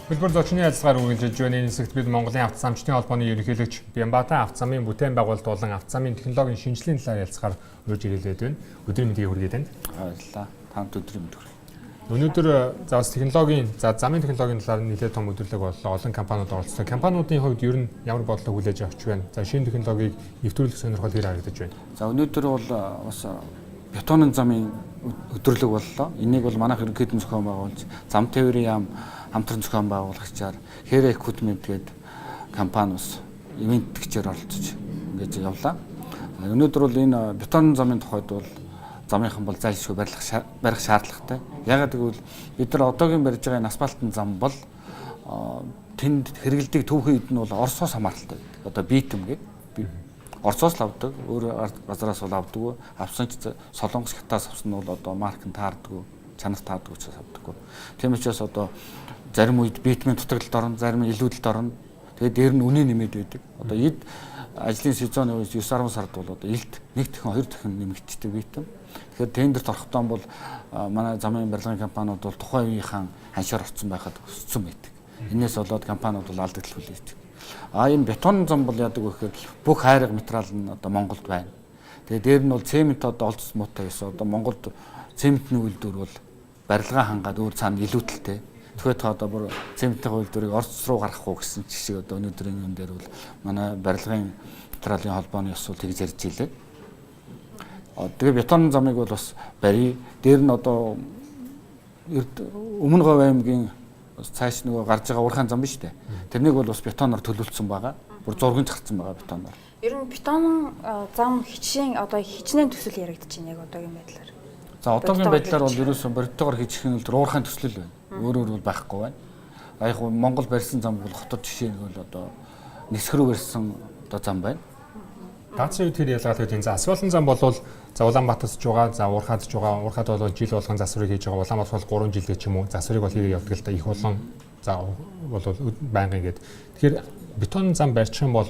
Хэлбэр зочны ялцгаар үргэлжилж байна. Энэ хэсэгт бид Монголын автозамчдын холбооны ерөнхийлөгч Дээрх автозамын бүтээн байгуулалт болон автозамын технологийн шинжилгээний талаар ялцгаар урьж ирээд байна. Өдрийн мэндийг хүргэе танд. Баярлалаа. Танд өдрийн мэнд хүргэе. Өнөөдөр заавал технологийн, замын технологийн талаар нэлээд том өдөрлөг боллоо. Олон компаниуд оролцсон. Компаниудын хувьд ер нь ямар бодлого хүлээж авч байна? За шинэ технологиг нэвтрүүлэх сонирхол хэр харагдаж байна? За өнөөдөр бол бас бетонын замын өдөрлөг боллоо. Энийг бол манайх ерөнхийдөө зохион байгуулж, зам тээврийн яам хамтран зохион байгуулагчаар Here Equipment гэдэг компани ус ивент гिचээр оролцож ингэж явлаа. Өнөөдөр бол энэ бетонын замын тухайд бол замынхан бол зайлшгүй барих шаардлагатай. Ягаад гэвэл бид нар одоогийн барьж байгаа энэ асфальтын зам бол тэнд хэрэгэлдэг түүхийн үед нь бол Оросоос хамааралтай байдаг. Одоо битум гэдэг. Оросоос л авдаг, өөр газараас бол авдаг. Авсан ч Солонгос, Хятадаас авсан нь бол одоо марк нь таардаг, чанар таардаг учраас авдаггүй. Тийм учраас одоо зарим үед битумын дутагдлалд орно, зарим нь илүүдэлд орно. Тэгээд дээр нь үнэ нэмээд байдаг. Одоо эд ажлын сезоны үед 9-10 сард бол одоо илт 1 дахин 2 дахин нэмэгддэг битум. Тэгэхээр тендерт орохдоо бол манай замын барилгын компаниуд бол тухайн үеийнхэн ханшаар орцсон байхад өссөн байдаг. Энээс болоод компаниуд бол алдагдал хүлээдэг. Энэ бетон зам бол яадаг вэ гэхээр бүх хайрга материал нь одоо Монголд байна. Тэгээд дээр нь бол цемент одоо олдс муутай байсан. Одоо Монголд цементний үйлдвэр бол барилгаа хангаад өөр цаана илүүдэлтэй. Тэгэхээр та одоо бүр цементийн үйлдвэрийг Орос руу гаргах уу гэсэн чиг одоо өнөөдрийн юм дээр бол манай барилгын материалын холбооны ёс бол тэгж ярьж илээ. Тэгээ бетон замыг бол бас барий. Дээр нь одоо өмнө Говь аймгийн цааш нөгөө гарч байгаа урхан зам биш үү? Тэрнийг бол бас бетоноор төлөвлөсөн байгаа. Бүр зургийн зарцсан байгаа бетоноор. Ер нь бетон зам хичнээн төсөл яригдаж байна яг одоогийн байдлаар. За одоогийн байдлаар бол ерөөсөн бордтойгоор хийчихэн л уурхайн төслөл байна. Өөр бол байхгүй байна. Яг Монгол барьсан зам бол хотод жишээ нь бол одоо нисхрүү барьсан одоо зам байна. Даацын үед тэр ялгаад байдаг. За асфальтын зам бол за Улаанбаатарт ч байгаа, за Уурхаад ч байгаа. Уурхаад бол жил болгон засварыг хийж байгаа. Улаанбаатар бол 3 жилдээ ч юм уу засварыг бол хийгээ явдаг л да. Их болон за бол байнгын гээд. Тэгэхээр бетон зам барьчих юм бол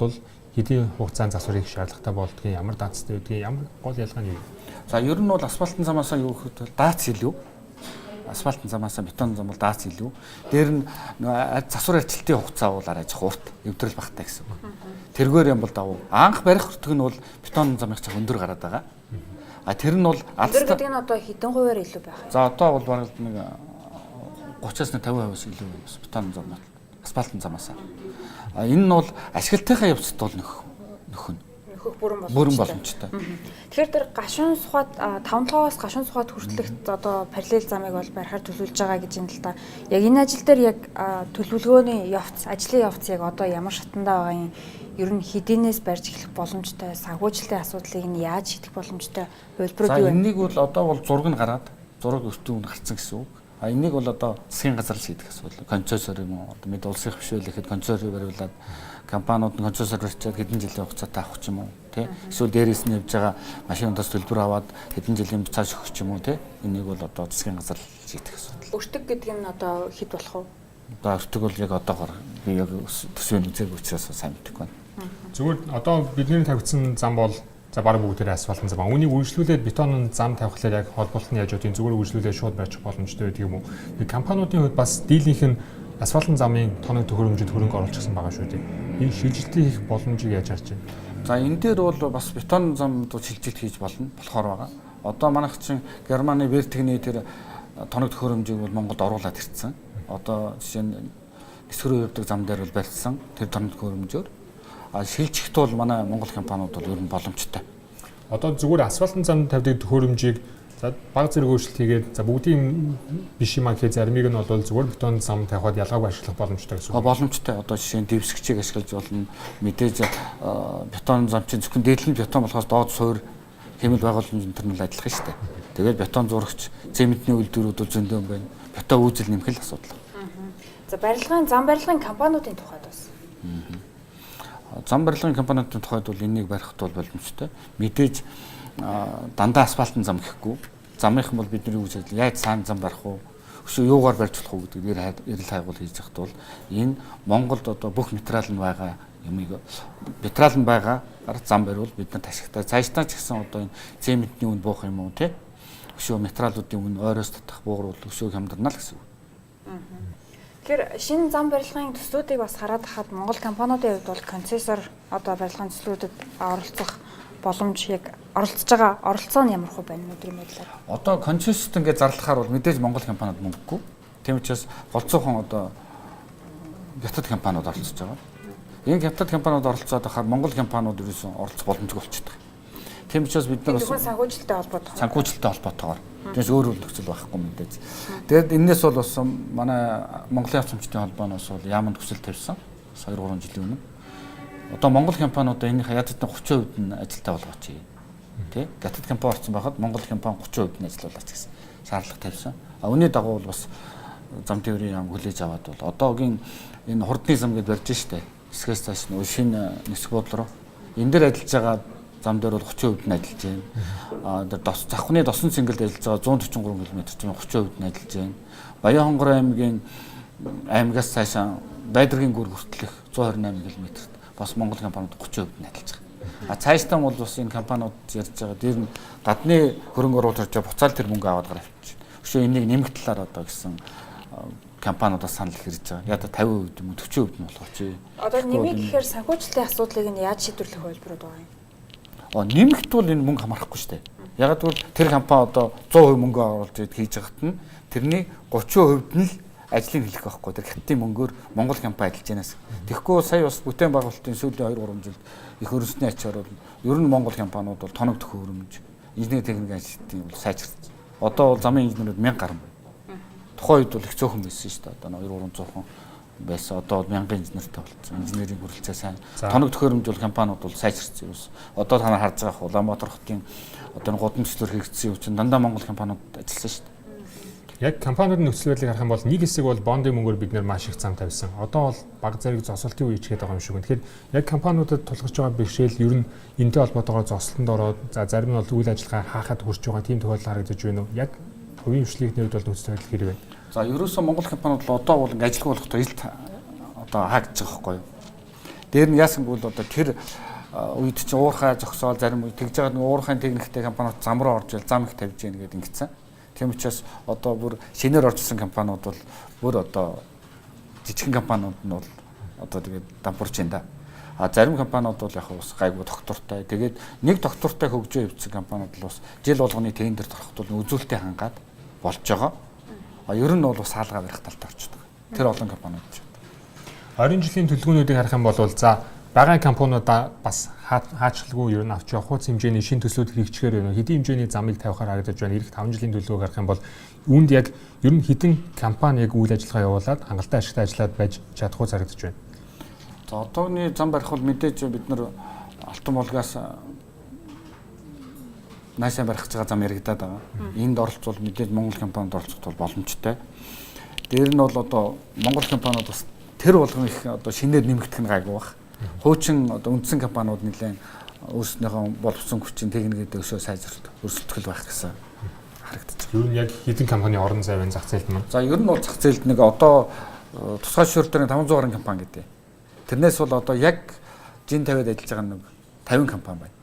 хэдийн хугацаанд засварыг шаардлагатай болдгийг, ямар даацтай байдгийг, ямар гол ялгаа нь юу? За ер нь бол асфальтын замаас юу гэхэд даац илүү. Асфальтын замаас бетон зам бол даац илүү. Дээр нь засвар арчилтын хугацаа бол арай жоо урт, эвдрэл багтаа гэсэн үг. Тэргээр юм бол давуу. Анх барих хүртэг нь бол бетон замыг цаа өндөр гараад байгаа. Тэр нь бол өндөр гэдэг нь одоо хэдэн хувиар илүү байх вэ? За одоо бол бараг нэг 30-аас 50% илүү бетон зам асфальтын замаас. Энэ нь бол ашиглалтынхаа явцад бол нөхөн. Бүрэн боломжтой. Тэгэхээр тэр гашуун сухад 5-5-аас гашуун сухад хүртэлх одоо параллел замыг бол барихаар төлөвлөж байгаа гэж энэ л та. Яг энэ ажил дээр яг төлөвлөгөөний явц, ажлын явц яг одоо ямар шатандаа байгаа юм? Ер нь хэдийнээс барьж эхлэх боломжтой, санхүүжилтийн асуудлыг нь яаж шийдэх боломжтой хувилбарууд юу вэ? За энийг бол одоо бол зураг нь гараад, зураг өртөө гарцсан гэсэн үг. Энийг бол одоо засгийн газар шийдэх асуудал. Концессор юм уу? Одоо мэд улсын хвшээлэхэд концессор бариулаад компаниуд нь концессор барьчаад хэдэн жилийн хугацаатай авах ч юм уу, тий? Эсвэл дээрээс нь явж байгаа машинуудаас төлбөр аваад хэдэн жилийн цааш өгөх ч юм уу, тий? Энийг бол одоо засгийн газар шийдэх асуудал. Өртөг гэдэг нь одоо хэд болох вэ? Одоо өртөг бол яг одоогоор би яг төсвийн үзэг учраас сайн мэдэхгүй байна. Зүгээр одоо бидний тавьсан зам бол за бараг бүгдээрээ асфальтын зам. Үүнийг үргэлжлүүлээд бетонын зам тавихлаар яг холболт нь яаж удаа зүгээр үргэлжлүүлээд шууд барьчих боломжтой байдаг юм уу? Компаниудын хувьд бас дийлийнх нь асфальтын замын тоног төхөөрөмжөд хөрөнгө оруулчихсан байгаа шүү дээ. Энэ шилжилтийг хийх боломжийг яаж харж байна? За энэ дээр бол бас бетон замд шилжилт хийж болно болохоор байгаа. Одоо манайх чинь Германы Вертигний тэр тоног төхөөрөмжийг бол Монголд оруулаад ирсэн. Одоо жишээ нь нисхрүү явдаг зам дээр бол барьсан тэр тоног төхөөрөмжөөр шилжихэд бол манай Монгол компаниуд бол ер нь боломжтой. Одоо зүгээр асфальтын замд тавьдаг төхөөрөмжийг за баг зэрэг өөрчлөлт хийгээд за бүгдийн биш юм гэхэд заримыг нь бол зүгээр бетон зам тавихад ялгаагүй ашиглах боломжтой гэсэн үг. Боломжтой. Одоо жишээ нь дэвсгчийг ашиглаж болно. Мэдээж бетон зам чинь зөвхөн дээдлэн бетон болохоос доод суур хэмэл байгууламж энэ нь адилхан шүү дээ. Тэгээд бетон зурагч, цементний үйлдвэрүүд бол зөндөө байна. Бетон үүзэл нэмэх л асуудал. За зам барилгын компаниудын тухайд бас. Зам барилгын компаниудын тухайд бол энийг барихд бол боломжтой. Мэдээж дандаа асфальтын зам гэхгүй. Замынхан бол бидний үйл ажиллагаа яаж цаана зам барих уу? Өшөө юугаар барьж болох уу гэдгээр эрэл хайгуул хийж захад бол энэ Монголд одоо бүх материал нь байгаа юмыг материал нь байгаа зам бариул бид нар ташигтай. Цаашдаа ч гэсэн одоо энэ цементний үн буух юм уу тий? өшөө материалуудын өмнө ойроос татах буугаруул өшөөг хямдарна л гэсэн үг. Тэгэхээр шинэ зам барилгын төслүүдийг бас хараад хахад Монгол компаниудын хувьд бол концессор одоо барилгын төслүүдэд оролцох боломж яг оролцоо нь ямар хөө байна өдрийн байдлаар. Одоо концессорт ингээд зарлахаар бол мэдээж Монгол компаниуд мөнгөгүй. Тийм учраас голцоохон одоо хятад компаниуд оролцож байгаа. Энэ хятад компаниуд оролцоод байхаар Монгол компаниуд ерөөсөн оролцох боломжгүй болчихдог. Тийм учраас бид нар санхүүжилттэй холбоотойгоор. Тэгээс өөр нөхцөл байхгүй мэдээж. Тэгээд энэс бол бас манай Монголын авто цумчдын холбооноос бол яамд хүсэл тавьсан 2-3 жилийн өмнө. Одоо Монгол компаниудаа энийхээ ядадны 30% нь ажилтаа болгооч. Тэ? Хятад компани орсон байхад Монгол компани 30% нь ажиллуулаач гэсэн шаардлага тавьсан. Үүний дагуу бол бас зам тээврийн яам хүлээж аваад бол одоогийн энэ хурдны зам гэдээ барьж штэ. Хэсгээс цааш нь шинэ нисэх буудлын руу энэ дээр ажиллаж байгаа зам дээр бол 30% нь ажиллаж байна. Завхны досон цэнгэлд ажиллаж байгаа 143 км ч 30% нь ажиллаж байна. Баян хонгор аймгаас цаашаа Байдргийн гүр хүртэлх 128 км-т бас Монгол компаниуд 30% нь ажиллаж байгаа. Цаашдаа бол бас энэ компаниуд ярьж байгаа дээр нь гадны хөрөнгө оруулалт хийж буцаал тэр мөнгө аваад гараад авчих. Өшөө энийг нэмэх талаар одоо гэсэн компаниудаас санал ирж байгаа. Яг 50% юм уу 40% нь болгооч. Одоо нэмэх гэхээр санхүүжилтийн асуудлыг нь яаж шийдвэрлэх хөлбөрүүд байгаа юм? Нэмэхт бол энэ мөнгө хамаарахгүй шүү дээ. Яг тэгвэл тэр компани одоо 100% мөнгө оруулж хийж байхад нь тэрний 30% нь л ажлыг хэлэх байхгүй. Тэр хятадын мөнгөөр Монгол компани ажиллаж байнаас. Тэгэхгүй сая бас бүтээн байгуулалтын сүүлийн 2-3 жилд их өрсөний ачаар бол ер нь Монгол компаниуд бол тоног төхөөрөмж, инженери техник ажилтнуудын бол сайжирсан. Одоо бол замын инженерүүд 1000 гаруй байна. Тухайн үед бол их цөөхөн байсан шүү дээ. Одоо 2-300 хүн байсан. Одоо бол 1000 инженертэй болсон. Инженерийн хүрэлцээ сайн. Тоног төхөөрөмж бол компаниуд бол сайжирсан юм. Одоо та нар харж байгаа Улаанбаатар хотын одоо гудамжлал хэрэгцсэн юм чинь дандаа Монгол компаниуд ажилласан шүү дээ. Яг компаниудын нөхцөл байдлыг харах юм бол нэг хэсэг бол бондын мөнгөөр бид нэр маш их зам тавьсан. Одоо бол баг зэрэг зоосолтын үе ичгээд байгаа юм шиг байна. Тэгэхээр яг компаниудад тулгарч байгаа бэрхшээл ер нь энэтэй холбоотойгоор зоосолтонд ороод зарим нь бол үйл ажиллагаа хаахад хүрч байгаа тийм тохиолдол харагдаж байна уу? Яг хувийн хвшлийнхний хувьд бол нөхцөл байдал хэрэг байна. За ерөөсөө Монгол компаниуд л одоо бол ажилгүй болохтой илт одоо хаагдж байгаа байхгүй юу? Дээр нь яасангүй л одоо тэр үед чинь уурхай зогсоол зарим үед тэгж байгаа нэг уурхайн техниктэй компаниуд зам руу орж ил зам их тавьж гин гэдэг ингэсэн. Тийм учраас одоо бүр шинээр оржсон компаниуд бол бүр одоо жижигхэн компаниуд нь бол одоо тэгээд дампуурч байна да. Зарим компаниуд бол яг бас гайгүй доктортой. Тэгээд нэг доктортой хөгжөө явуулсан компаниуд л бас жил болгоны тендерт ороход бол үзүүлэлтээ хангаад болж байгаа. Ер нь бол бас хаалгаа барих талд орчод байгаа. Тэр олон компаниуд ч. 20 жилийн төлөвлөгөөнүүдийг харах юм бол за байгаа компаниудаа бас хаачлаггүй ер нь авч явах хууц хэмжээний шин төслүүд хэрэгжихээр байна. Хэдийн хэмжээний замыг тавихаар харагдаж байна. Ирэх 5 жилийн төлөвлөгөөг харах юм бол үүнд яг ер нь хэдэн компани яг үйл ажиллагаа явуулаад хангалттай ашигтай ажиллаад байж чадах хууц харагдаж байна. За одоогийн зам барих бол мэдээж бид нар алтан булгаас наашаа барих гэж байгаа зам яригадаад байгаа. Энд оролцвол мэдээж Монгол компаниуд оролцох бол боломжтой. Дээр нь бол одоо Монгол компаниуд бас тэр болгон их одоо шинээр нэмэгдэх нь гайгүй баг. Хуучин одоо үндсэн компаниуд нэлээд өөрснийхөө боловсон хүчин техникэд өсөө сайжруулах, өрсөлдөх байх гэсэн харагдаж байна. Ер нь яг хэдэн компани орон зай байна зах зээлд маань. За ер нь бол зах зээлд нэг одоо тусгай шүүр дээр 500 гаруй компани гэдэг. Тэрнээс бол одоо яг жин тавиад ажиллаж байгаа нэг 50 компани байна.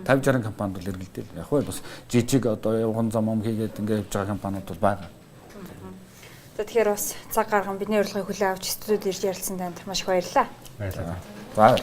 50-60 компанид бол эргэлдэв. Яг хөө бас жижиг одоо явган зам хийгээд ингээд явж байгаа компаниуд бол байгаа. За тэгэхээр бас цаг гарган бидний урилгыг хүлээн авч студиуд ирж ярилцсан танд маш их баярлалаа. Баярлалаа. За